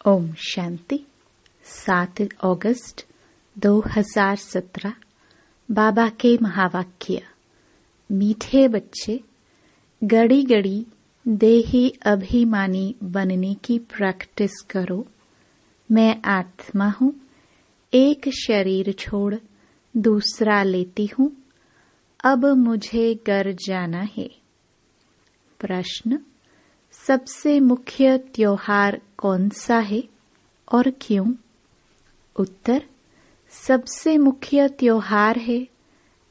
ओम शांति। 7 अगस्त 2017। बाबा के महावाक्य। मीठे बच्चे, घड़ी घड़ी देही अभिमानी बनने की प्रैक्टिस करो। मैं आत्मा हूँ, एक शरीर छोड़ दूसरा लेती हूँ। अब मुझे घर जाना है। प्रश्न: सबसे मुख्य त्योहार कौन सा है और क्यों? उत्तर: सबसे मुख्य त्योहार है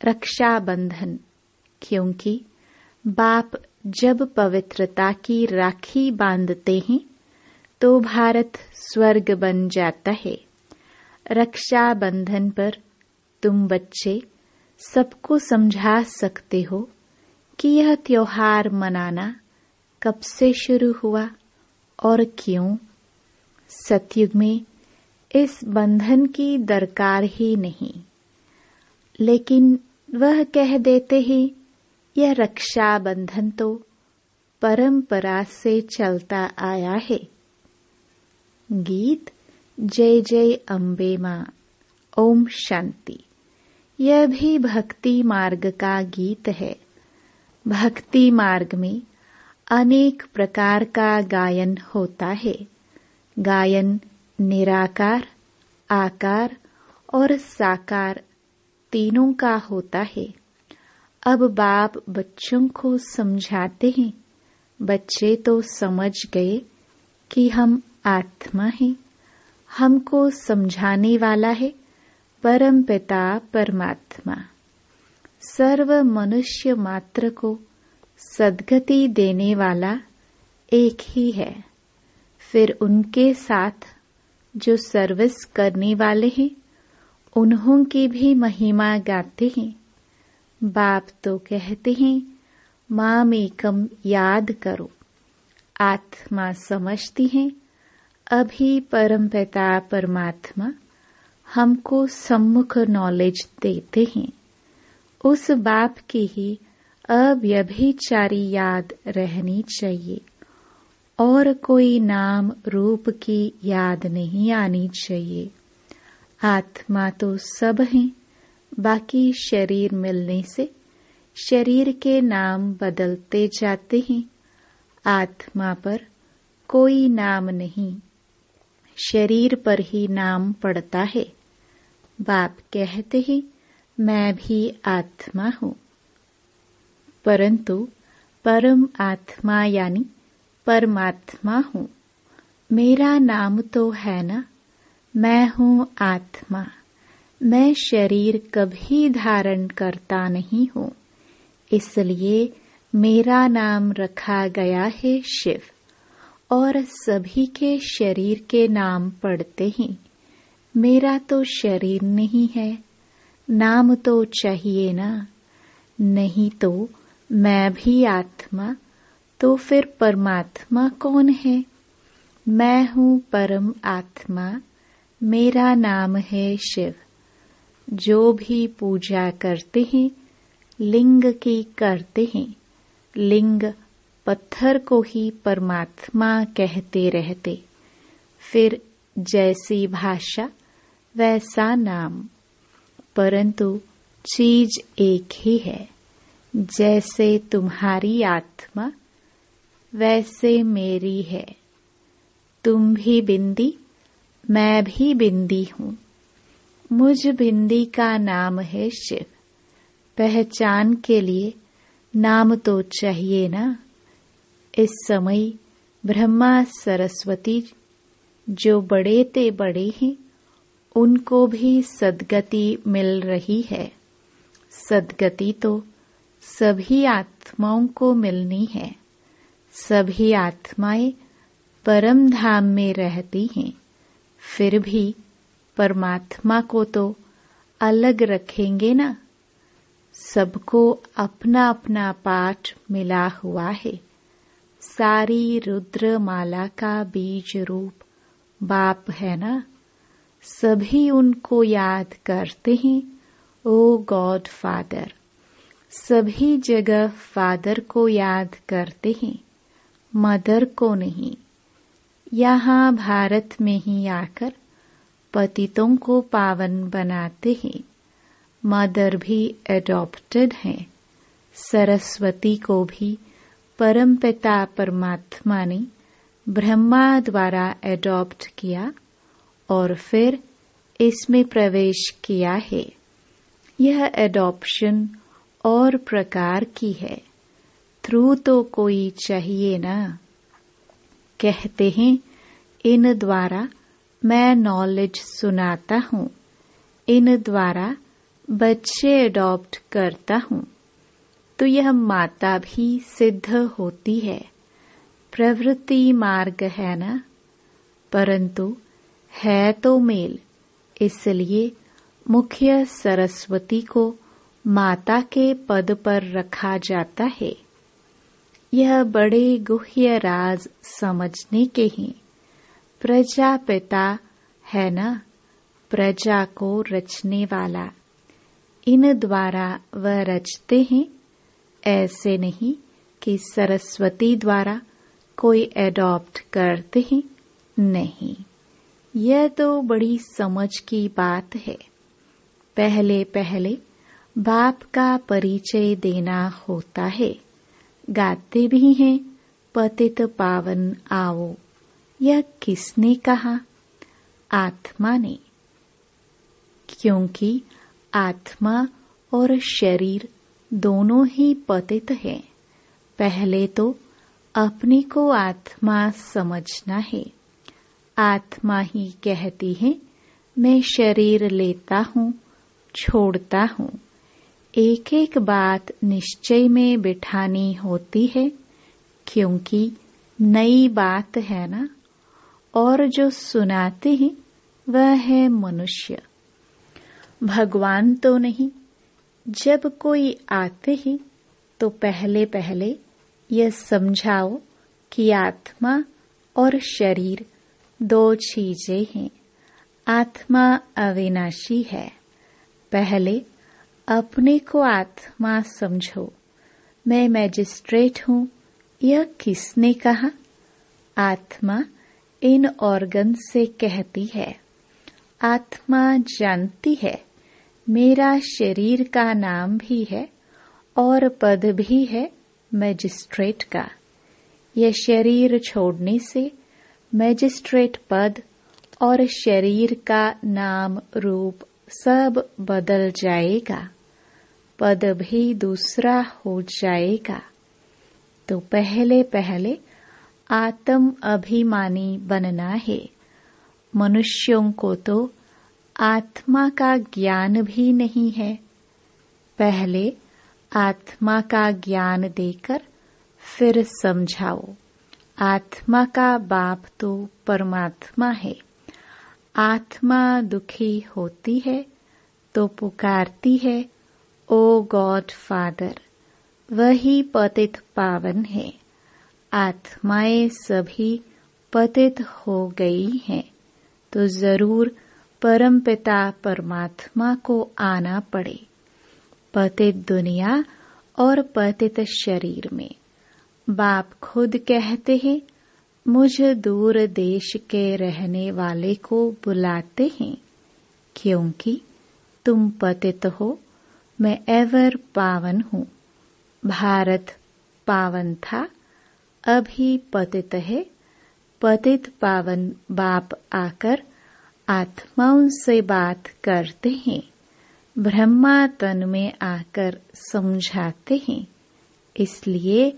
रक्षाबंधन, क्योंकि बाप जब पवित्रता की राखी बांधते हैं तो भारत स्वर्ग बन जाता है। रक्षाबंधन पर तुम बच्चे सबको समझा सकते हो कि यह त्योहार मनाना कब से शुरू हुआ और क्यों। सतयुग में इस बंधन की दरकार ही नहीं, लेकिन वह कह देते हैं यह रक्षाबंधन तो परंपरा से चलता आया है। गीत जय जय अम्बे मां। ओम शांति। यह भी भक्ति मार्ग का गीत है। भक्ति मार्ग में अनेक प्रकार का गायन होता है। गायन निराकार, आकार और साकार तीनों का होता है। अब बाप बच्चों को समझाते हैं। बच्चे तो समझ गए कि हम आत्मा हैं। हमको समझाने वाला है परमपिता परमात्मा। सर्व मनुष्य मात्र को सद्गति देने वाला एक ही है। फिर उनके साथ जो सर्विस करने वाले हैं उन्हों की भी महिमा गाते हैं। बाप तो कहते हैं मामेकम याद करो। आत्मा समझती हैं अभी परमपिता परमात्मा हमको सम्मुख नॉलेज देते हैं। उस बाप की ही अव्यभिचारी याद रहनी चाहिए और कोई नाम रूप की याद नहीं आनी चाहिए। आत्मा तो सब हैं, बाकी शरीर मिलने से शरीर के नाम बदलते जाते हैं। आत्मा पर कोई नाम नहीं, शरीर पर ही नाम पड़ता है। बाप कहते हैं मैं भी आत्मा हूँ, परंतु परम आत्मा यानी परमात्मा हूँ। मेरा नाम तो है ना, मैं हूँ आत्मा। मैं शरीर कभी धारण करता नहीं हूँ, इसलिए मेरा नाम रखा गया है शिव। और सभी के शरीर के नाम पड़ते हैं। मेरा तो शरीर नहीं है, नाम तो चाहिए ना। नहीं तो मैं भी आत्मा, तो फिर परमात्मा कौन है? मैं हूँ परम आत्मा, मेरा नाम है शिव। जो भी पूजा करते हैं लिंग की करते हैं। लिंग पत्थर को ही परमात्मा कहते रहते। फिर जैसी भाषा वैसा नाम, परंतु चीज एक ही है। जैसे तुम्हारी आत्मा वैसे मेरी है। तुम भी बिंदी, मैं भी बिंदी हूँ। मुझ बिंदी का नाम है शिव। पहचान के लिए नाम तो चाहिए ना। इस समय ब्रह्मा सरस्वती जो बड़े ते बड़े हैं उनको भी सद्गति मिल रही है। सद्गति तो सभी आत्माओं को मिलनी है। सभी आत्माएं परम धाम में रहती हैं। फिर भी परमात्मा को तो अलग रखेंगे ना। सबको अपना अपना पाठ मिला हुआ है। सारी रुद्र माला का बीज रूप बाप है ना। सभी उनको याद करते हैं ओ गॉड फादर। सभी जगह फादर को याद करते हैं, मदर को नहीं। यहाँ भारत में ही आकर पतितों को पावन बनाते हैं। मदर भी एडॉप्टेड हैं। सरस्वती को भी परमपिता परमात्मा ने ब्रह्मा द्वारा एडॉप्ट किया और फिर इसमें प्रवेश किया है। यह एडॉप्शन और प्रकार की है। थ्रू तो कोई चाहिए ना। कहते हैं इन द्वारा मैं नॉलेज सुनाता हूँ, इन द्वारा बच्चे अडॉप्ट करता हूँ। तो यह माता भी सिद्ध होती है। प्रवृत्ति मार्ग है ना, परंतु है तो मेल, इसलिए मुख्य सरस्वती को माता के पद पर रखा जाता है। यह बड़े गुह्य राज समझने के हैं। प्रजापिता है ना, प्रजा को रचने वाला। इन द्वारा वह रचते हैं। ऐसे नहीं कि सरस्वती द्वारा कोई एडॉप्ट करते हैं, नहीं। यह तो बड़ी समझ की बात है। पहले पहले बाप का परिचय देना होता है। गाते भी हैं पतित पावन आओ। यह किसने कहा? आत्मा ने। क्योंकि आत्मा और शरीर दोनों ही पतित हैं। पहले तो अपने को आत्मा समझना है। आत्मा ही कहती है मैं शरीर लेता हूँ, छोड़ता हूँ। एक एक बात निश्चय में बिठानी होती है, क्योंकि नई बात है ना। और जो सुनाते हैं वह है मनुष्य, भगवान तो नहीं। जब कोई आते हैं तो पहले पहले यह समझाओ कि आत्मा और शरीर दो चीजें हैं। आत्मा अविनाशी है। पहले अपने को आत्मा समझो। मैं मैजिस्ट्रेट हूँ, यह किसने कहा? आत्मा इन ऑर्गन से कहती है। आत्मा जानती है मेरा शरीर का नाम भी है और पद भी है मैजिस्ट्रेट का। यह शरीर छोड़ने से मैजिस्ट्रेट पद और शरीर का नाम रूप सब बदल जाएगा। पद भी दूसरा हो जाएगा। तो पहले पहले आत्म अभिमानी बनना है। मनुष्यों को तो आत्मा का ज्ञान भी नहीं है। पहले आत्मा का ज्ञान देकर फिर समझाओ। आत्मा का बाप तो परमात्मा है। आत्मा दुखी होती है तो पुकारती है ओ गॉड फादर। वही पतित पावन है। आत्माएं सभी पतित हो गई हैं, तो जरूर परमपिता परमात्मा को आना पड़े। पतित दुनिया और पतित शरीर में बाप खुद कहते हैं मुझ दूर देश के रहने वाले को बुलाते हैं, क्योंकि तुम पतित हो, मैं एवर पावन हूँ। भारत पावन था, अभी पतित है। पतित पावन बाप आकर आत्माओं से बात करते हैं। ब्रह्मा तन में आकर समझाते हैं। इसलिए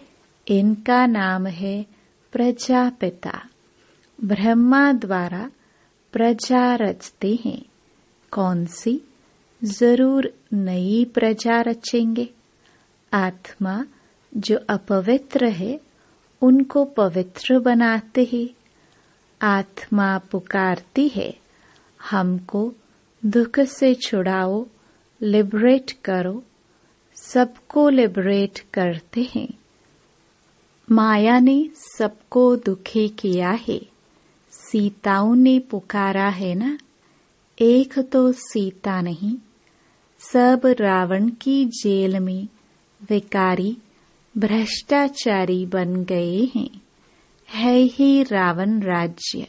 इनका नाम है प्रजापिता। ब्रह्मा द्वारा प्रजा रचते हैं। कौन सी? जरूर नई प्रजा रचेंगे। आत्मा जो अपवित्र है उनको पवित्र बनाते हैं। आत्मा पुकारती है हमको दुख से छुड़ाओ, लिबरेट करो। सबको लिबरेट करते हैं। माया ने सबको दुखी किया है। सीताओं ने पुकारा है ना। एक तो सीता नहीं, सब रावण की जेल में विकारी भ्रष्टाचारी बन गए हैं। है ही रावण राज्य,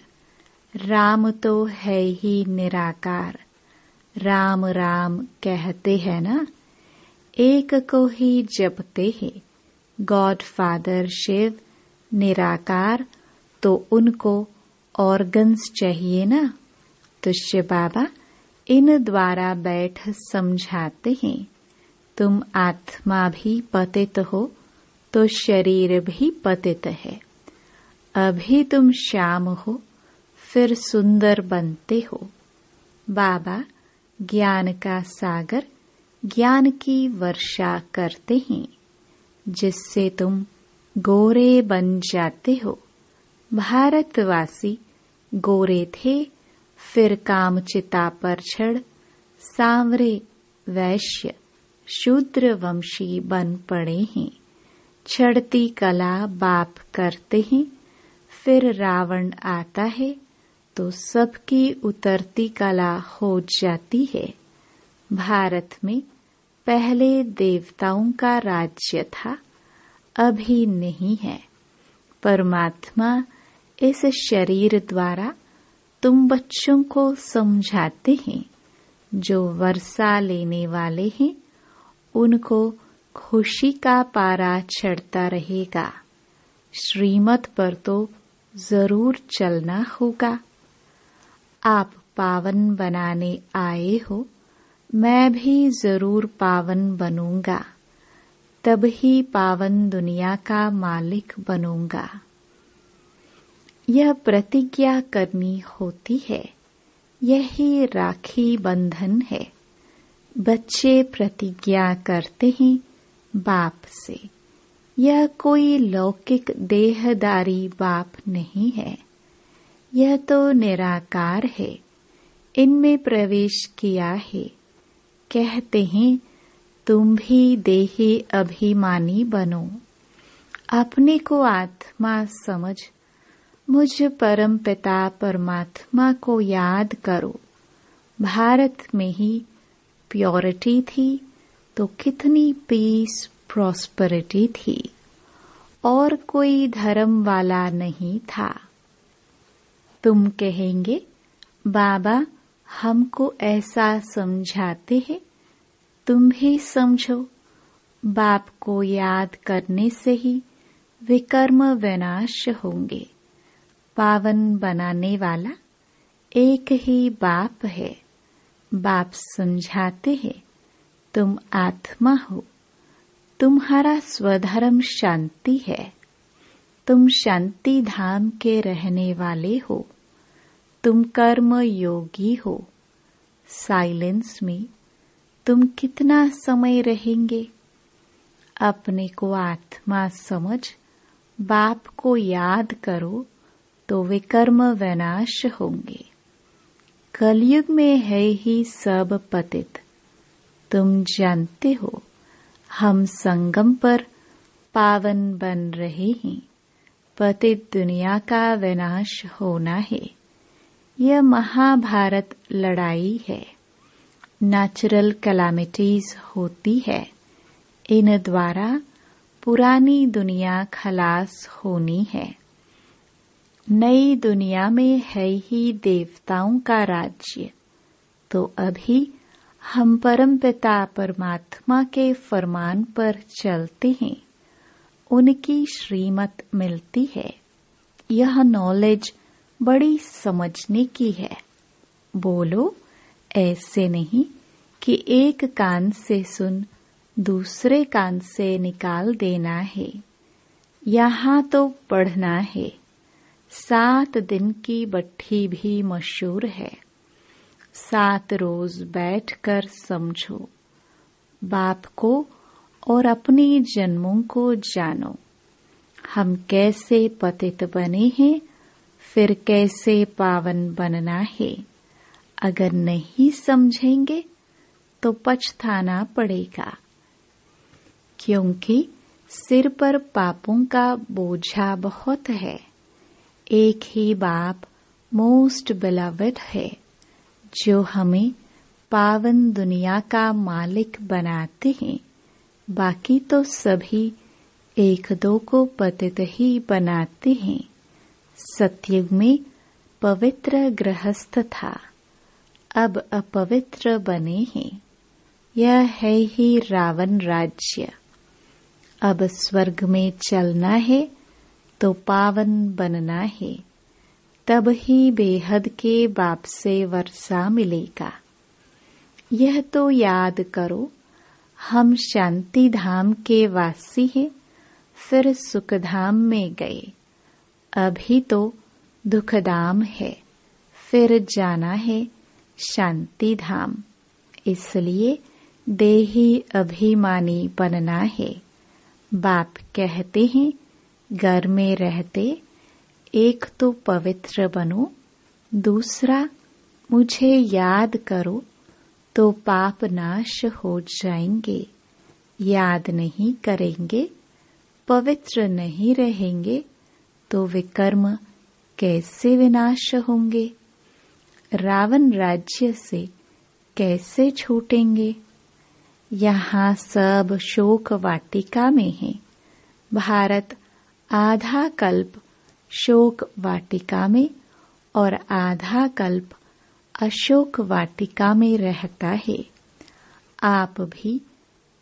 राम तो है ही निराकार। राम राम कहते हैं ना, एक को ही जपते हैं। गॉड फादर शिव निराकार, तो उनको ऑर्गन्स चाहिए ना। तो शिव बाबा इन द्वारा बैठ समझाते हैं, तुम आत्मा भी पतित हो तो शरीर भी पतित है। अभी तुम श्याम हो, फिर सुंदर बनते हो। बाबा ज्ञान का सागर, ज्ञान की वर्षा करते हैं, जिससे तुम गोरे बन जाते हो। भारतवासी गोरे थे, फिर कामचिता पर चढ़ सांवरे वैश्य शूद्र वंशी बन पड़े हैं। चढ़ती कला बाप करते हैं, फिर रावण आता है तो सबकी उतरती कला हो जाती है। भारत में पहले देवताओं का राज्य था, अभी नहीं है। परमात्मा इस शरीर द्वारा तुम बच्चों को समझाते हैं। जो वर्षा लेने वाले हैं, उनको खुशी का पारा चढ़ता रहेगा। श्रीमत पर तो जरूर चलना होगा। आप पावन बनाने आए हो, मैं भी जरूर पावन बनूंगा, तभी पावन दुनिया का मालिक बनूंगा। यह प्रतिज्ञा करनी होती है, यही राखी बंधन है। बच्चे प्रतिज्ञा करते हैं बाप से। यह कोई लौकिक देहदारी बाप नहीं है, यह तो निराकार है। इनमें प्रवेश किया है। कहते हैं तुम भी देही अभिमानी बनो। अपने को आत्मा समझ, मुझ परम पिता परमात्मा को याद करो। भारत में ही प्योरिटी थी तो कितनी पीस प्रॉस्पेरिटी थी, और कोई धर्म वाला नहीं था। तुम कहेंगे बाबा हमको ऐसा समझाते हैं, तुम भी समझो। बाप को याद करने से ही विकर्म विनाश होंगे। पावन बनाने वाला एक ही बाप है। बाप समझाते हैं तुम आत्मा हो, तुम्हारा स्वधर्म शांति है। तुम शांति धाम के रहने वाले हो। तुम कर्म योगी हो। साइलेंस में तुम कितना समय रहेंगे? अपने को आत्मा समझ, बाप को याद करो तो विकर्म विनाश होंगे। कलयुग में है ही सब पतित। तुम जानते हो हम संगम पर पावन बन रहे हैं। पतित दुनिया का विनाश होना है। यह महाभारत लड़ाई है। नेचुरल कैलामिटीज होती है। इन द्वारा पुरानी दुनिया खलास होनी है। नई दुनिया में है ही देवताओं का राज्य। तो अभी हम परमपिता परमात्मा के फरमान पर चलते हैं। उनकी श्रीमत मिलती है। यह नॉलेज बड़ी समझने की है। बोलो ऐसे नहीं कि एक कान से सुन दूसरे कान से निकाल देना है। यहाँ तो पढ़ना है। 7 दिन की बट्ठी भी मशहूर है। 7 रोज बैठकर समझो। बाप को और अपनी जन्मों को जानो। हम कैसे पतित बने हैं, फिर कैसे पावन बनना है। अगर नहीं समझेंगे तो पछताना पड़ेगा, क्योंकि सिर पर पापों का बोझा बहुत है। एक ही बाप मोस्ट बिलवड है, जो हमें पावन दुनिया का मालिक बनाते हैं। बाकी तो सभी 1-2 को पतित ही बनाते हैं। सतयुग में पवित्र गृहस्थ था, अब अपवित्र बने हैं। यह है ही रावण राज्य। अब स्वर्ग में चलना है तो पावन बनना है, तब ही बेहद के बाप से वर्षा मिलेगा। यह तो याद करो, हम शांति धाम के वासी हैं, फिर सुखधाम में गए। अभी तो दुखधाम है, फिर जाना है शांति धाम। इसलिए देही अभिमानी बनना है। बाप कहते हैं, घर में रहते एक तो पवित्र बनो, दूसरा मुझे याद करो तो पाप नाश हो जाएंगे। याद नहीं करेंगे, पवित्र नहीं रहेंगे तो विकर्म कैसे विनाश होंगे? रावण राज्य से कैसे छूटेंगे? यहाँ सब शोक वाटिका में है। भारत आधा कल्प शोक वाटिका में और आधा कल्प अशोक वाटिका में रहता है। आप भी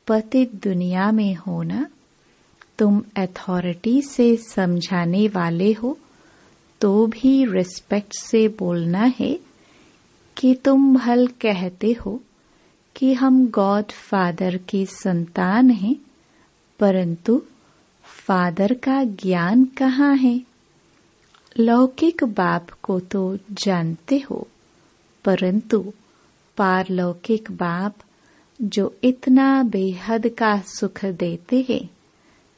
पतित दुनिया में हो ना? तुम अथॉरिटी से समझाने वाले हो तो भी रिस्पेक्ट से बोलना है कि तुम भल कहते हो कि हम गॉड फादर की संतान हैं, परंतु फादर का ज्ञान कहाँ है? लौकिक बाप को तो जानते हो, परंतु पारलौकिक बाप जो इतना बेहद का सुख देते हैं,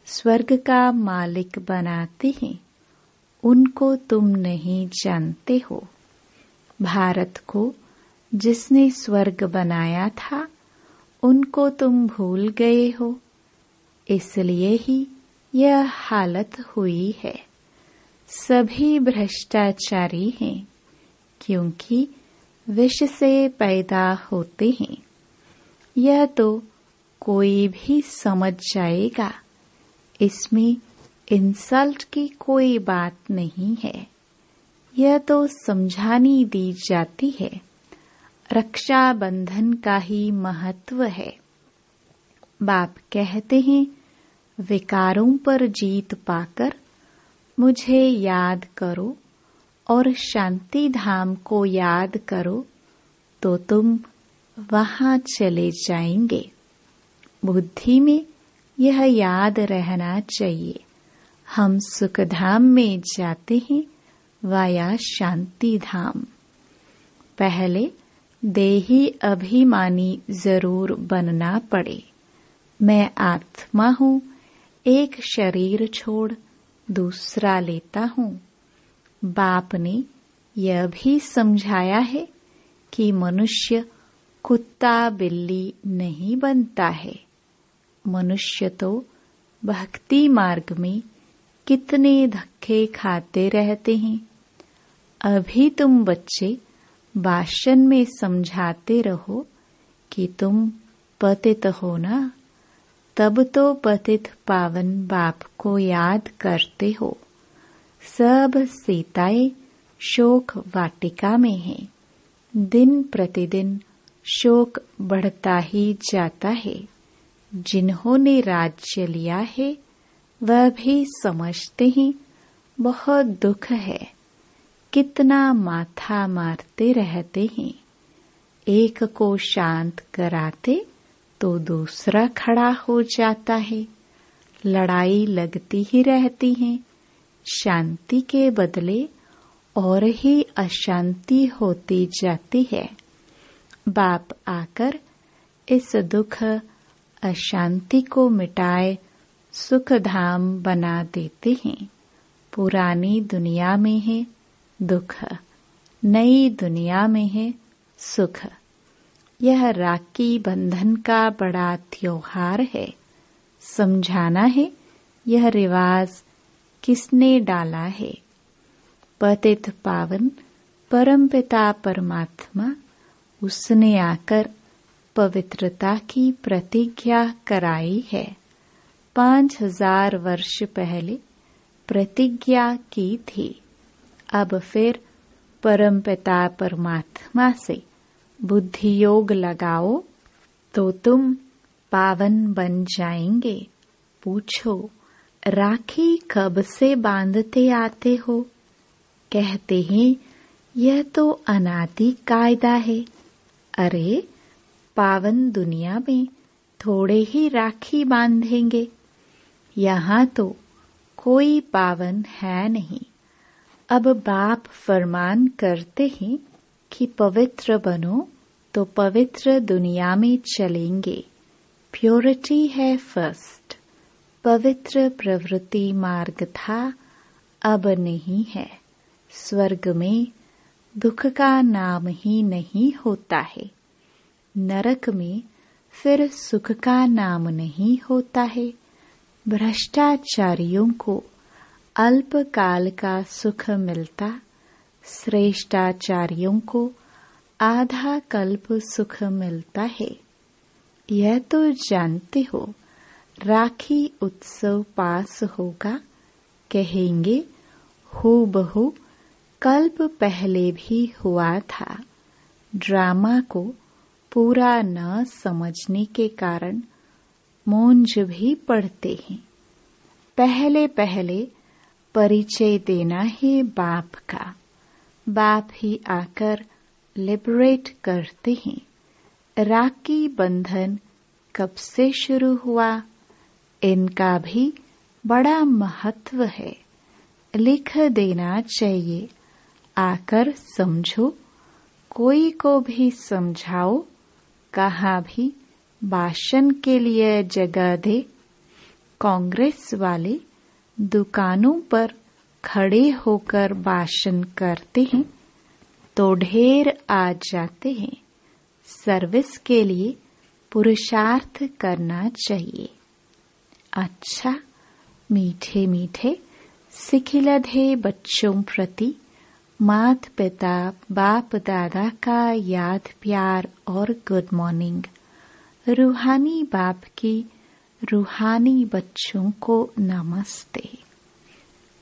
स्वर्ग का मालिक बनाते हैं, उनको तुम नहीं जानते हो। भारत को जिसने स्वर्ग बनाया था, उनको तुम भूल गए हो। इसलिए ही यह हालत हुई है। सभी भ्रष्टाचारी हैं, क्योंकि विष से पैदा होते हैं। यह तो कोई भी समझ जाएगा, इसमें इंसल्ट की कोई बात नहीं है। यह तो समझानी दी जाती है। रक्षा बंधन का ही महत्व है। बाप कहते हैं, विकारों पर जीत पाकर मुझे याद करो और शांति धाम को याद करो तो तुम वहां चले जाएंगे। बुद्धि में यह याद रहना चाहिए, हम सुखधाम में जाते हैं वाया शांति धाम। पहले देही अभिमानी जरूर बनना पड़े। मैं आत्मा हूँ, एक शरीर छोड़ दूसरा लेता हूँ। बाप ने यह भी समझाया है कि मनुष्य कुत्ता बिल्ली नहीं बनता है। मनुष्य तो भक्ति मार्ग में कितने धक्के खाते रहते हैं। अभी तुम बच्चे भाषण में समझाते रहो कि तुम पतित हो ना, तब तो पतित पावन बाप को याद करते हो। सब सीताएं शोक वाटिका में हैं। दिन प्रतिदिन शोक बढ़ता ही जाता है। जिन्होंने राज्य लिया है वह भी समझते हैं बहुत दुख है। कितना माथा मारते रहते हैं। एक को शांत कराते तो दूसरा खड़ा हो जाता है। लड़ाई लगती ही रहती है। शांति के बदले और ही अशांति होती जाती है। बाप आकर इस दुख अशांति को मिटाए सुखधाम बना देते हैं। पुरानी दुनिया में है दुख, नई दुनिया में है सुख। यह राखी बंधन का बड़ा त्योहार है। समझाना है यह रिवाज किसने डाला है। पतित पावन परमपिता परमात्मा, उसने आकर पवित्रता की प्रतिज्ञा कराई है। 5000 वर्ष पहले प्रतिज्ञा की थी। अब फिर परमपिता परमात्मा से बुद्धि योग लगाओ तो तुम पावन बन जाएंगे। पूछो, राखी कब से बांधते आते हो? कहते हैं यह तो अनादि कायदा है। अरे, पावन दुनिया में थोड़े ही राखी बांधेंगे, यहाँ तो कोई पावन है नहीं। अब बाप फरमान करते हैं कि पवित्र बनो तो पवित्र दुनिया में चलेंगे। प्योरिटी है फर्स्ट। पवित्र प्रवृत्ति मार्ग था, अब नहीं है। स्वर्ग में दुख का नाम ही नहीं होता है। नरक में फिर सुख का नाम नहीं होता है। भ्रष्टाचारियों को अल्पकाल का सुख मिलता, श्रेष्ठाचारियों को आधा कल्प सुख मिलता है। यह तो जानते हो। राखी उत्सव पास होगा, कहेंगे हूबहू कल्प पहले भी हुआ था। ड्रामा को पूरा न समझने के कारण मौंज भी पड़ते हैं। पहले पहले परिचय देना है बाप का। बाप ही आकर लिबरेट करते हैं। राखी बंधन कब से शुरू हुआ, इनका भी बड़ा महत्व है। लिख देना चाहिए। आकर समझो, कोई को भी समझाओ, कहाँ भी भाषण के लिए जगह दे। कांग्रेस वाले दुकानों पर खड़े होकर भाषण करते हैं तो ढेर आ जाते हैं। सर्विस के लिए पुरुषार्थ करना चाहिए। अच्छा, मीठे मीठे सिखिलधे बच्चों प्रति माता पिता बाप दादा का याद प्यार और गुड मॉर्निंग। रूहानी बाप की रूहानी बच्चों को नमस्ते।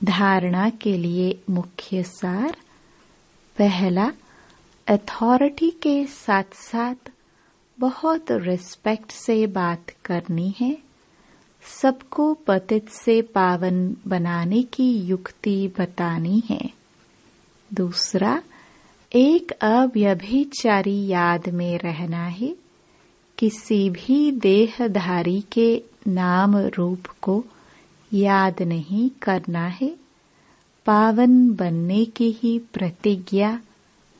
धारणा के लिए मुख्य सार। पहला, अथॉरिटी के साथ साथ बहुत रिस्पेक्ट से बात करनी है। सबको पतित से पावन बनाने की युक्ति बतानी है। दूसरा, एक अव्यभिचारी याद में रहना है। किसी भी देहधारी के नाम रूप को याद नहीं करना है। पावन बनने की ही प्रतिज्ञा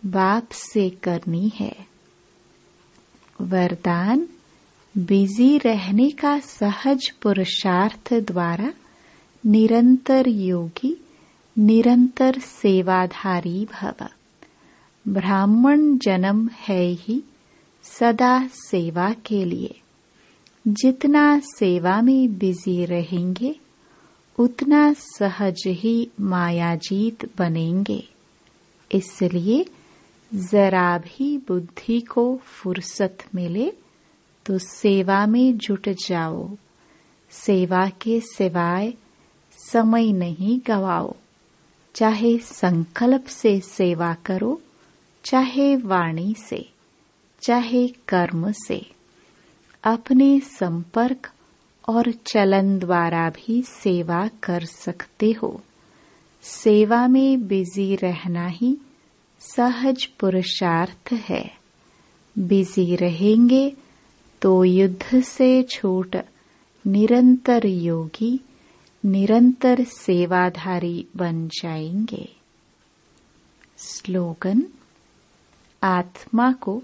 बाप से करनी है। वरदान, बिजी रहने का सहज पुरुषार्थ द्वारा निरंतर योगी, निरंतर सेवाधारी भव। ब्राह्मण जन्म है ही सदा सेवा के लिए। जितना सेवा में बिजी रहेंगे उतना सहज ही मायाजीत बनेंगे। इसलिए जरा भी बुद्धि को फुर्सत मिले तो सेवा में जुट जाओ। सेवा के सिवाय समय नहीं गवाओ। चाहे संकल्प से सेवा करो, चाहे वाणी से, चाहे कर्म से। अपने संपर्क और चलन द्वारा भी सेवा कर सकते हो। सेवा में बिजी रहना ही सहज पुरुषार्थ है। बिजी रहेंगे तो युद्ध से छूट निरंतर योगी, निरंतर सेवाधारी बन जाएंगे। स्लोगन, आत्मा को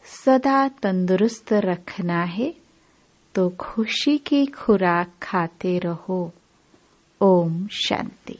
सदा तंदुरुस्त रखना है तो खुशी की खुराक खाते रहो। ओम शांति।